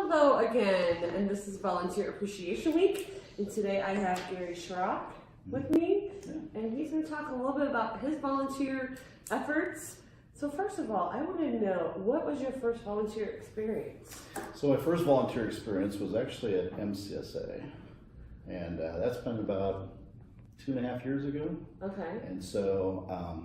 Hello again, and this is Volunteer Appreciation Week, and today I have Gary Schrock with me, and he's going to talk a little bit about his volunteer efforts. So first of all, I want to know, what was your first volunteer experience? So my first volunteer experience was actually at MCSA, and that's been about 2.5 years ago. Okay. And so,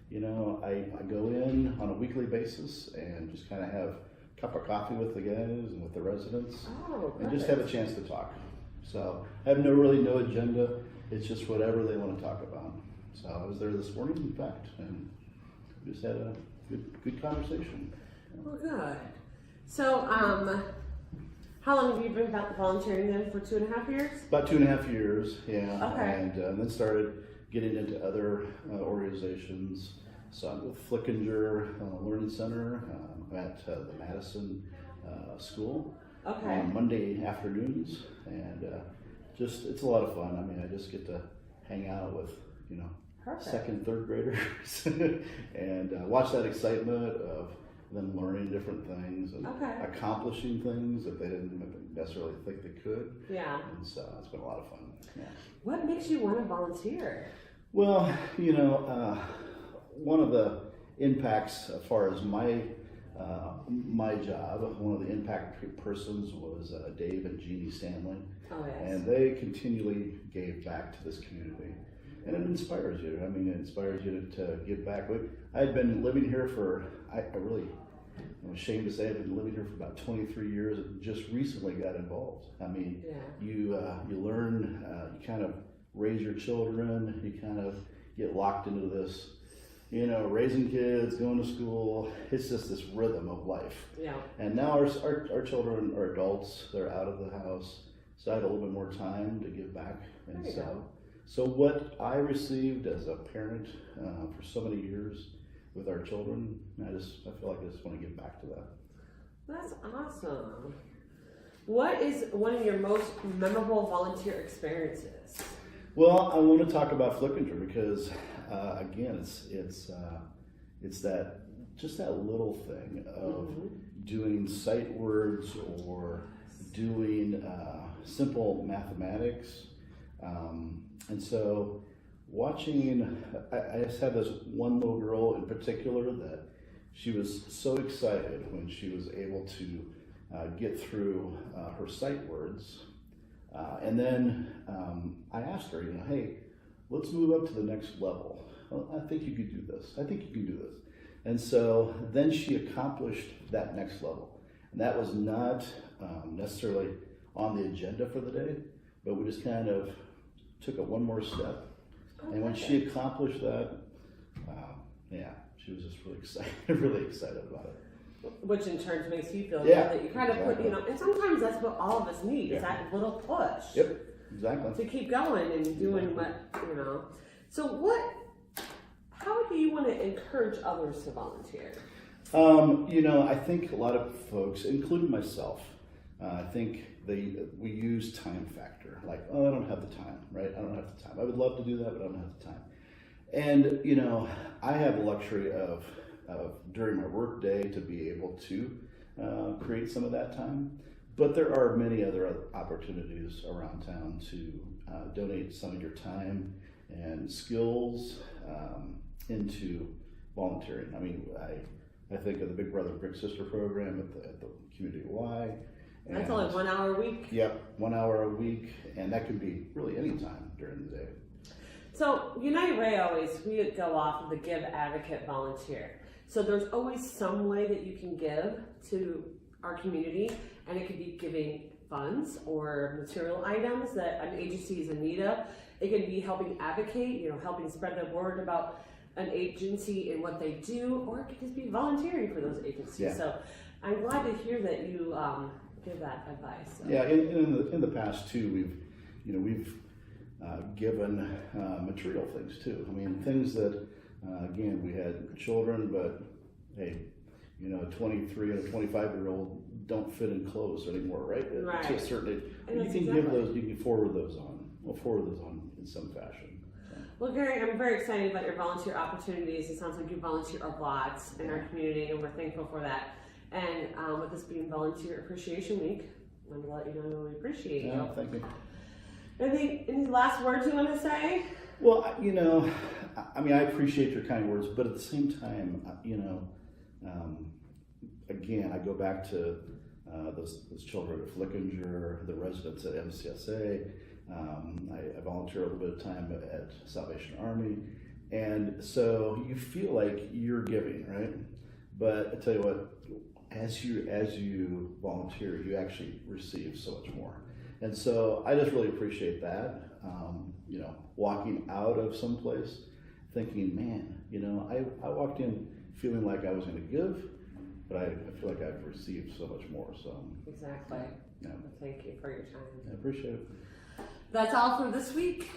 you know, I go in on a weekly basis and just kind of have a cup of coffee with the guys and with the residents, and just have a chance to talk. So I have no agenda. It's just whatever they want to talk about. So I was there this morning, in fact, and just had a good conversation. Well, good. So, how long have you been volunteering then? For 2.5 years? About 2.5 years, yeah. Okay. And then started getting into other organizations. So I'm with Flickinger Learning Center at the Madison School on Monday afternoons, and just it's a lot of fun. I mean, I just get to hang out with, you know, second, third graders and watch that excitement of them learning different things and accomplishing things that they didn't necessarily think they could. Yeah. And so it's been a lot of fun. Yeah. What makes you want to volunteer? Well, you know, one of the impacts as far as my job, one of the impact persons was Dave and Jeannie Stanley. Oh, yes. And they continually gave back to this community. And it inspires you. I mean, it inspires you to give back. I had been living here for, I'm ashamed to say I've been living here for about 23 years and just recently got involved. I mean, you learn, you kind of raise your children, you kind of get locked into this, you know, raising kids, going to school. It's just this rhythm of life. Yeah. And now our children are adults, they're out of the house, so I have a little bit more time to give back. And so what I received as a parent for so many years with our children, I feel like I just want to give back to that. That's awesome. What is one of your most memorable volunteer experiences? Well, I want to talk about Flickinger because again, it's that just that little thing of doing sight words or doing simple mathematics. And so watching, I just had this one little girl in particular that she was so excited when she was able to get through her sight words. And then I asked her, you know, hey, let's move up to the next level. Well, I think you could do this. I think you can do this. And so then she accomplished that next level. And that was not necessarily on the agenda for the day, but we just kind of took it one more step. And when she accomplished that, she was just really excited about it. Which in turn makes you feel good that you kind of put, you know, and sometimes that's what all of us need, is that little push. Yep, exactly. To keep going and doing what, you know. So how do you want to encourage others to volunteer? You know, I think a lot of folks, including myself, I think we use time factor. Like, oh, I don't have the time, right? I don't have the time. I would love to do that, but I don't have the time. And, you know, I have the luxury of during my work day to be able to create some of that time. But there are many other opportunities around town to donate some of your time and skills into volunteering. I mean, I think of the Big Brother Big Sister program at the Community Y. That's only 1 hour a week? Yep, 1 hour a week, and that could be really any time during the day. So United Way we go off of the Give, Advocate, Volunteer. So there's always some way that you can give to our community, and it could be giving funds or material items that an agency is in need of. It could be helping advocate, you know, helping spread the word about an agency and what they do, or it could just be volunteering for those agencies. Yeah. So I'm glad to hear that you give that advice. So. Yeah, in the past too, we've given material things too. I mean, things that again, we had children, but hey, you know, a 23 and a 25-year-old don't fit in clothes anymore, right? To a certain age. And you can give those, you can forward those on. We'll forward those on in some fashion. So. Well, Gary, I'm very excited about your volunteer opportunities. It sounds like you volunteer a lot in our community, and we're thankful for that. And with this being Volunteer Appreciation Week, I wanted to let you know we appreciate you. Yeah, thank you. Any last words you want to say? Well, I mean, I appreciate your kind words, but at the same time, again, I go back to those children at Flickinger, the residents at MCSA. I volunteer a little bit of time at Salvation Army, and so you feel like you're giving, right? But I tell you what, as you volunteer, you actually receive so much more. And so I just really appreciate that. Walking out of someplace thinking, man, I walked in feeling like I was going to give, but I feel like I've received so much more. So Exactly. Yeah. Thank you for your time. I appreciate it. That's all for this week.